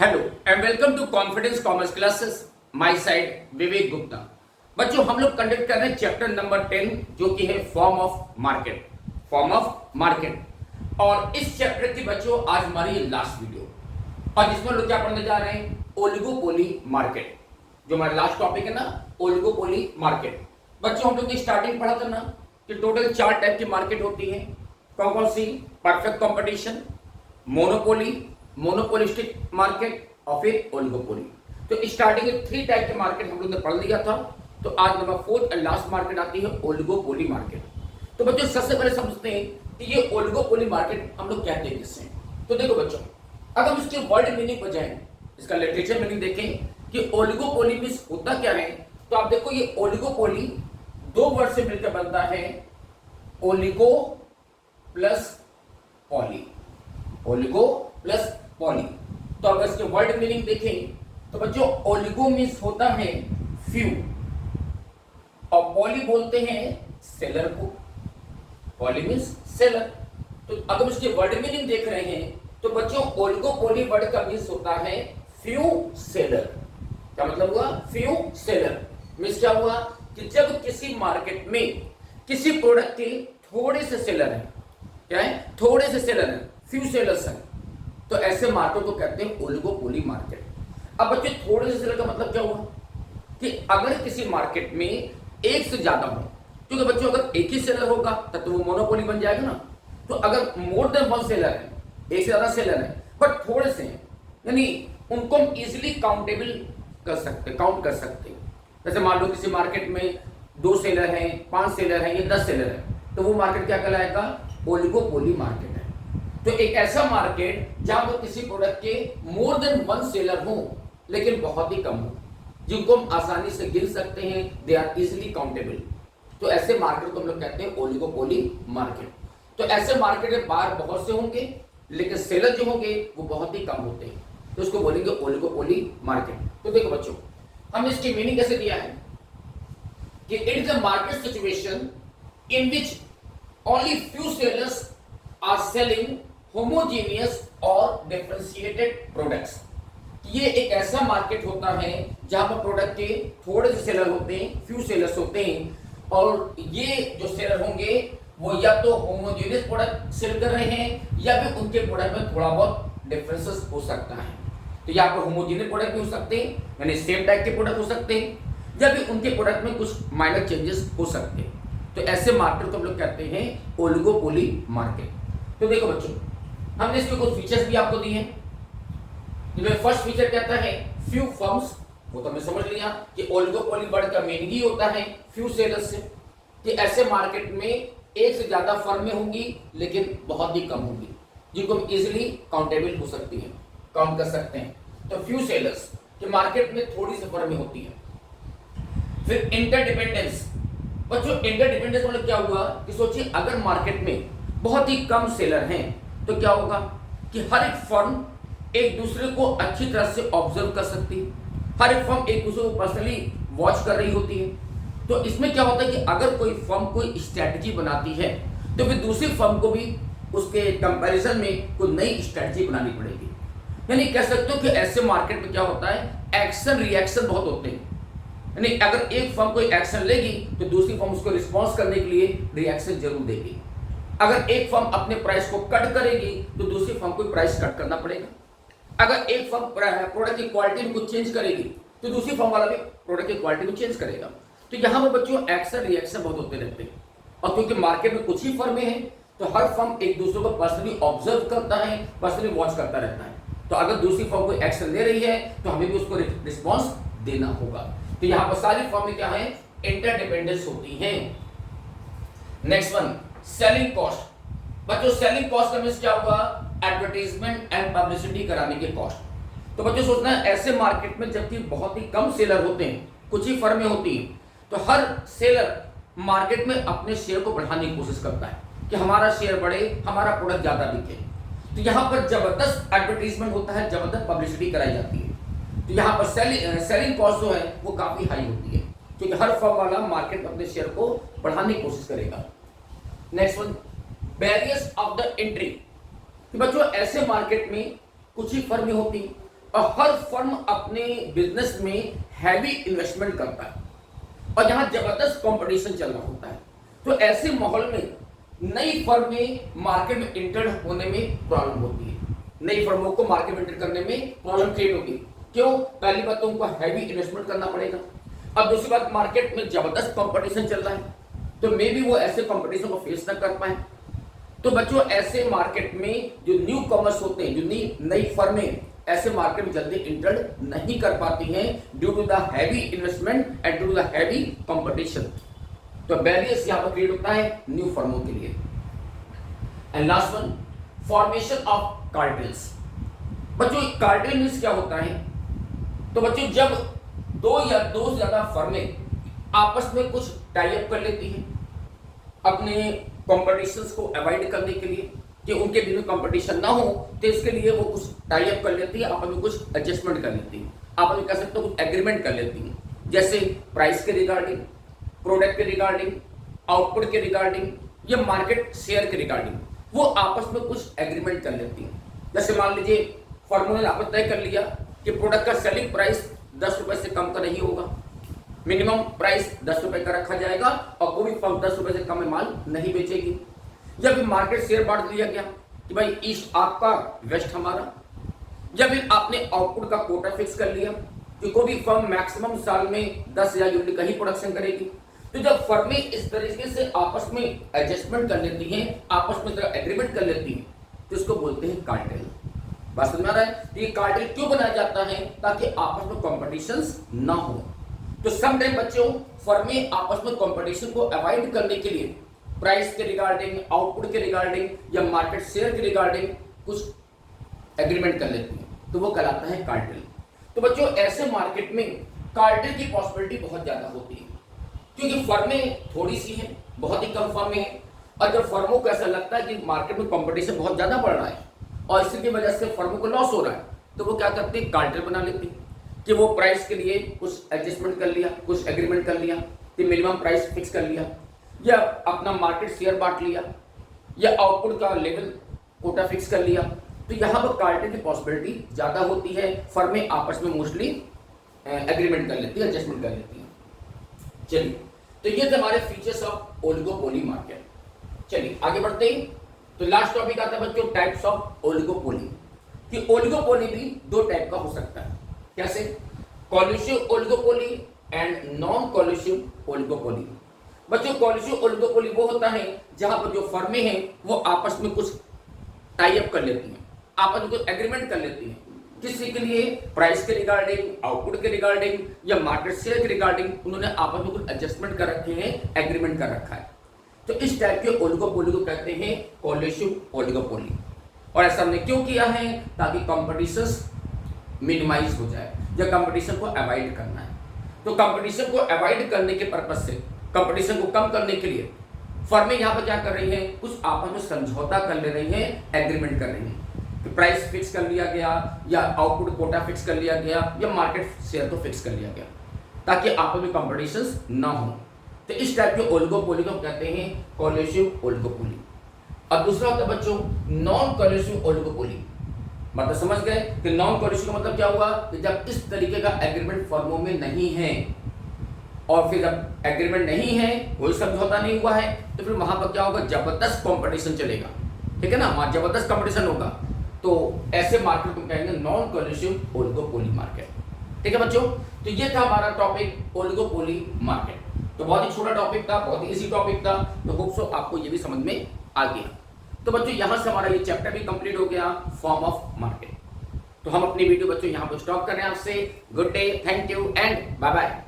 Hello and welcome to confidence commerce classes. My side Vivek Gupta. बच्चों हम लोग कंडक्ट कर रहे हैं चैप्टर नंबर 10 जो कि है फॉर्म ऑफ मार्केट। और इस चैप्टर की बच्चों आज हमारी ये लास्ट वीडियो और जिसमें लोग क्या पढ़ने जा रहे हैं, ओलिगोपोली मार्केट। जो हमारा लास्ट टॉपिक है ना, ओलिगोपोली मार्केट। बच्चों हम लोग की स्टार्टिंग पढ़ा था ना कि टोटल 4 टाइप की मार्केट होती है। कौन कौन सी? Perfect competition, monopoly, monopolistic market और फिर ओलिगोपोली। तो स्टार्टिंग में 3 टाइप के मार्केट हम लोग ने पढ़ लिया था। तो आज number 4th and last market आती है ओलिगोपोली मार्केट। तो बच्चों सबसे पहले समझते हैं कि ये ओलिगोपोली मार्केट हम लोग कहते हैं किससे। तो देखो बच्चों, अगर हम इसके वर्ड मीनिंग पर जाएं, इसका लिटरेचर मीनिंग देखें कि ओलिगोपोली मींस होता क्या है, तो आप देखो ये ओलिगोपोली 2 वर्ड से मिलकर बनता है, oligo plus poly. Oligo plus poly. तो अगर इसके वर्ड मीनिंग देखें तो बच्चों ओलिगो मींस होता है फ्यू और पॉली बोलते हैं सेलर को। Poly means seller. तो अगर इसके वर्ड मीनिंग देख रहे हैं तो बच्चों ओलिगोपोली वर्ड का मींस होता है फ्यू सेलर। क्या मतलब हुआ? फ्यू सेलर मींस क्या हुआ कि जब किसी मार्केट में किसी प्रोडक्ट के थोड़े से सेलर हैं। क्या है? थोड़े से सेलर हैं, फ्यू सेलर्स हैं, तो ऐसे मार्केट को कहते हैं ओलिगोपोली मार्केट। अब बच्चे थोड़े से सेलर का मतलब क्या हुआ कि अगर किसी मार्केट में एक से ज्यादा हो, क्योंकि बच्चों अगर एक ही सेलर होगा तब तो वो मोनोपोली बन जाएगा ना। तो अगर मोर देन 1 सेलर है, एक से ज्यादा सेलर है बट थोड़े से हैं, यानी उनको हम इजिली काउंटेबल कर सकते, काउंट कर सकते। जैसे मान लो किसी मार्केट में 2 सेलर हैं, 5 सेलर हैं या 10 सेलर है, तो वो मार्केट क्या कहलाएगा? ओलिगोपोली मार्केट है। तो एक ऐसा मार्केट जहां पर किसी प्रोडक्ट के मोर देन 1 सेलर हो लेकिन बहुत ही कम हो, जिनको हम आसानी से गिन सकते हैं, दे आर इजिली काउंटेबल, तो ऐसे मार्केट को हम लोग कहते हैं ओलिगोपोली मार्केट। तो ऐसे मार्केट में बाहर बहुत से होंगे लेकिन सेलर जो होंगे वो बहुत ही कम होते हैं, तो उसको बोलेंगे ओलिगोपोली मार्केट। तो देखो बच्चों, हमने इसकी मीनिंग कैसे दिया है कि it is a market situation in which only few sellers are selling homogeneous और डिफरेंशिएटेड प्रोडक्ट्स। ये एक ऐसा मार्केट होता है जहां पर प्रोडक्ट के थोड़े से सेलर होते हैं, फ्यू सेलर्स होते हैं, और ये जो सेलर होंगे वो या तो होमोजेनियस प्रोडक्ट सेल कर रहे हैं या फिर उनके प्रोडक्ट में थोड़ा बहुत डिफरेंसेस हो सकता है। तो यहाँ पर होमोजेनियस प्रोडक्ट भी हो सकते हैं, यानी सेम टाइप के प्रोडक्ट हो सकते हैं, या फिर उनके प्रोडक्ट में कुछ माइनर चेंजेस हो सकते हैं। तो ऐसे मार्केट को हम लोग कहते हैं ओलिगोपोली मार्केट। तो देखो बच्चों, हमने इसके कुछ फीचर्स भी आपको दिए हैं। जिसमें फर्स्ट फीचर कहता है फ्यू फर्म्स, वो तो हमने समझ लिया कि ओलिगोपोली वर्ड का मीनिंग ही होता है फ्यू सेलर्स से, कि ऐसे मार्केट में एक से ज्यादा फर्में होंगी लेकिन बहुत ही कम होंगी, जिनको हम इजीली काउंटेबल हो सकती हैं, काउंट कर सकते हैं। तो फ्यू सेलर्स कि मार्केट में थोड़ी सी फर्में होती हैं। फिर इंटरडिपेंडेंस। बच्चों इंटरडिपेंडेंस मतलब क्या हुआ कि सोचिए अगर मार्केट में बहुत ही कम सेलर हैं तो क्या होगा कि हर एक फर्म एक दूसरे को अच्छी तरह से ऑब्जर्व कर सकती है, हर एक फर्म एक दूसरे को पर्सनली वॉच कर रही होती है। तो इसमें क्या होता है कि अगर कोई फर्म कोई स्ट्रैटेजी बनाती है तो फिर दूसरी फर्म को भी उसके कंपैरिजन में कोई नई स्ट्रैटेजी बनानी पड़ेगी। यानी कह सकते हो कि ऐसे मार्केट में क्या होता है, एक्शन रिएक्शन बहुत होते हैं। यानी अगर एक फर्म कोई एक्शन लेगी तो दूसरी फर्म उसको रिस्पॉन्स करने के लिए रिएक्शन जरूर देगी। अगर एक फर्म अपने प्राइस को कट करेगी तो दूसरी फर्म को प्राइस कट करना पड़ेगा। अगर एक फर्म प्रोडक्ट की क्वालिटी में कुछ चेंज करेगी तो दूसरी फर्म वाला भी प्रोडक्ट की क्वालिटी को चेंज करेगा। तो यहाँ पर बच्चों एक्शन रिएक्शन बहुत होते रहते हैं, और क्योंकि मार्केट में कुछ ही फर्में हैं तो हर फर्म एक दूसरे को पर्सनली ऑब्जर्व करता है, पर्सनली वॉच करता रहता है। तो अगर दूसरी फर्म कोई एक्शन ले रही है तो हमें भी उसको रिस्पॉन्स देना होगा। तो यहाँ पर सारी फर्में क्या है, इंटरडिपेंडेंस होती हैं। Next one, selling cost. बच्चों सेलिंग कॉस्ट का मींस क्या होगा, एडवर्टाइजमेंट एंड पब्लिसिटी कराने के कॉस्ट। तो बच्चों सोचना है ऐसे मार्केट में जबकि बहुत ही कम सेलर होते हैं, कुछ ही फर्में होती हैं, तो हर सेलर मार्केट में अपने शेयर को बढ़ाने की कोशिश करता है कि हमारा शेयर बढ़े, हमारा प्रोडक्ट ज्यादा बिके। तो यहाँ पर जबरदस्त एडवर्टाइजमेंट होता है, जबरदस्त पब्लिसिटी कराई जाती है। तो यहाँ पर सेलिंग कॉस्ट जो है वो काफी हाई होती है, क्योंकि हर फर्म वाला मार्केट में अपने शेयर को बढ़ाने की कोशिश करेगा। Next one, barriers of the entry. बच्चों ऐसे मार्केट में कुछ ही फर्में होती, और हर फर्म अपने बिजनेस में हैवी इन्वेस्टमेंट करता है और यहाँ जबरदस्त कंपटीशन चल रहा होता है। तो ऐसे माहौल में नई फर्में मार्केट में एंटर होने में प्रॉब्लम होती है, नई फर्मों को मार्केट में एंटर करने में प्रॉब्लम क्रिएट होगी। क्यों? पहली बात तो उनको हैवी इन्वेस्टमेंट करना पड़ेगा। अब दूसरी बात, मार्केट में जबरदस्त कंपटीशन चल रहा है, तो मे बी वो ऐसे कंपटीशन को फेस न कर पाए। तो बच्चों ऐसे मार्केट में जो न्यू कॉमर्स होते हैं, जो नई फर्में ऐसे मार्केट में जल्दी इंटर नहीं कर पाती हैं due to the heavy investment and due to the heavy competition. तो बैरियर्स यहां पर क्रिएट होता है न्यू फर्मों के लिए। And last one, formation of cartels. बच्चों कार्टेल मींस क्या होता है? तो बच्चों जब दो या दो से ज्यादा फर्में आपस में कुछ टाई अप कर लेती हैं अपने कॉम्पिटिशन्स को अवॉइड करने के लिए कि उनके बीच में कंपटीशन ना हो, तो इसके लिए वो कुछ टाई अप कर लेती है, आपस में कुछ एडजस्टमेंट कर लेती है, आपस में कह सकते हो कुछ एग्रीमेंट कर लेती है, जैसे प्राइस के रिगार्डिंग, प्रोडक्ट के रिगार्डिंग, आउटपुट के रिगार्डिंग या मार्केट शेयर के रिगार्डिंग वो आपस में कुछ एग्रीमेंट कर लेती है। जैसे मान लीजिए फर्मों ने आपस तय कर लिया कि प्रोडक्ट का सेलिंग प्राइस 10 रुपए से कम का नहीं होगा, मिनिमम प्राइस 10 रुपए का रखा जाएगा और कोई फर्म 10 रुपए से कम में माल नहीं बेचेगी। या फिर मार्केट शेयर बांट दिया गया कि भाई ईस्ट आपका वेस्ट हमारा, या फिर आपने आउटपुट का कोटा फिक्स कर लिया कि कोई भी फर्म मैक्सिमम साल में 10,000 यूनिट का ही प्रोडक्शन करेगी। तो जब फर्में इस तरीके से आपस में एडजस्टमेंट कर लेती हैं, आपस में एग्रीमेंट कर लेती हैं, तो इसको बोलते हैं कार्टेल। बात समझ में आ रहा है? तो ये कार्टेल क्यों बनाया जाता है? ताकि आपस में कॉम्पिटिशन्स ना हो। तो समटाइम बच्चों फर्में आपस में कंपटीशन को अवॉइड करने के लिए प्राइस के रिगार्डिंग, आउटपुट के रिगार्डिंग या मार्केट शेयर के रिगार्डिंग कुछ एग्रीमेंट कर लेती हैं, तो वो कहलाता है कार्टेल। तो बच्चों ऐसे मार्केट में कार्टेल की पॉसिबिलिटी बहुत ज्यादा होती है क्योंकि फर्में थोड़ी सी हैं, बहुत ही कम फर्में हैं, और जब फर्मों को ऐसा लगता है कि मार्केट में कंपटीशन बहुत ज्यादा बढ़ रहा है और इसी की वजह से फर्मों को लॉस हो रहा है, तो वो क्या करते हैं? कार्टेल बना लेते हैं कि वो प्राइस के लिए कुछ एडजस्टमेंट कर लिया, कुछ एग्रीमेंट कर लिया कि मिनिमम प्राइस फिक्स कर लिया, या अपना मार्केट शेयर बांट लिया, या आउटपुट का लेवल कोटा फिक्स कर लिया। तो यहाँ पर कार्टेल की पॉसिबिलिटी ज्यादा होती है, फर्में आपस में मोस्टली एग्रीमेंट कर लेती है, एडजस्टमेंट कर लेती है। चलिए, तो ये थे हमारे फीचर्स ऑफ ओलिगोपोली मार्केट। चलिए आगे बढ़ते हैं। तो लास्ट टॉपिक आता है बच्चों टाइप्स ऑफ ओलिगोपोली, कि ओलिगोपोली भी दो टाइप का हो सकता है। कैसे? कोलिसिव ओलिगोपोली एंड नॉन कोलिसिव ओलिगोपोली। बच्चों कोलिसिव ओलिगोपोली वो होता है जहां पर जो फर्में हैं वो आपस में कुछ टाई अप कर लेती हैं, आपस में कुछ एग्रीमेंट कर लेती हैं, किसी के लिए प्राइस के रिगार्डिंग, आउटपुट के रिगार्डिंग या मार्केट शेयर के रिगार्डिंग उन्होंने आपस में कुछ एडजस्टमेंट कर रखे हैं, एग्रीमेंट कर रखा है। तो इस टाइप के ओलिगोपोली को कहते हैं कोलिसिव ओलिगोपोली। और ऐसा हमने क्यों किया है? ताकि कंपटीशन मिनिमाइज हो जाए या कंपटीशन को अवॉइड करना है। तो कंपटीशन को अवॉइड करने के पर्पज से, कंपटीशन को कम करने के लिए फर्में यहाँ पर क्या कर रही हैं? कुछ आपस में समझौता कर ले रही हैं, एग्रीमेंट कर रही हैं कि प्राइस फिक्स कर लिया गया या आउटपुट कोटा फिक्स कर लिया गया या मार्केट शेयर को फिक्स कर लिया गया ताकि आपस में कंपटीशन ना हो। तो इस टाइप के ओलिगोपोली को कहते हैं कोलिसिव ओलिगोपोली। और दूसरा होता है बच्चों नॉन कोलिसिव ओलिगोपोली। मतलब समझ गए कि नॉन कोलिसिव का मतलब क्या हुआ? कि जब इस तरीके का एग्रीमेंट फर्मों में नहीं है और फिर जब एग्रीमेंट नहीं है, कोई समझौता नहीं हुआ है, तो फिर वहां पर क्या होगा? जबरदस्त कंपटीशन चलेगा, ठीक है ना, वहां जबरदस्त कंपटीशन होगा। तो ऐसे मार्केट को कहेंगे नॉन कोलिसिव ओलिगोपोली मार्केट। ठीक है बच्चों, तो ये था हमारा टॉपिक ओलिगोपोली मार्केट। तो बहुत ही छोटा टॉपिक था, बहुत ही इजी टॉपिक था, तो होप सो आपको ये भी समझ में आ गया। तो बच्चों यहां से हमारा ये चैप्टर भी कंप्लीट हो गया, फॉर्म ऑफ मार्केट। तो हम अपनी वीडियो बच्चों यहां पर स्टॉप कर रहे हैं आपसे। Good day, thank you and bye bye.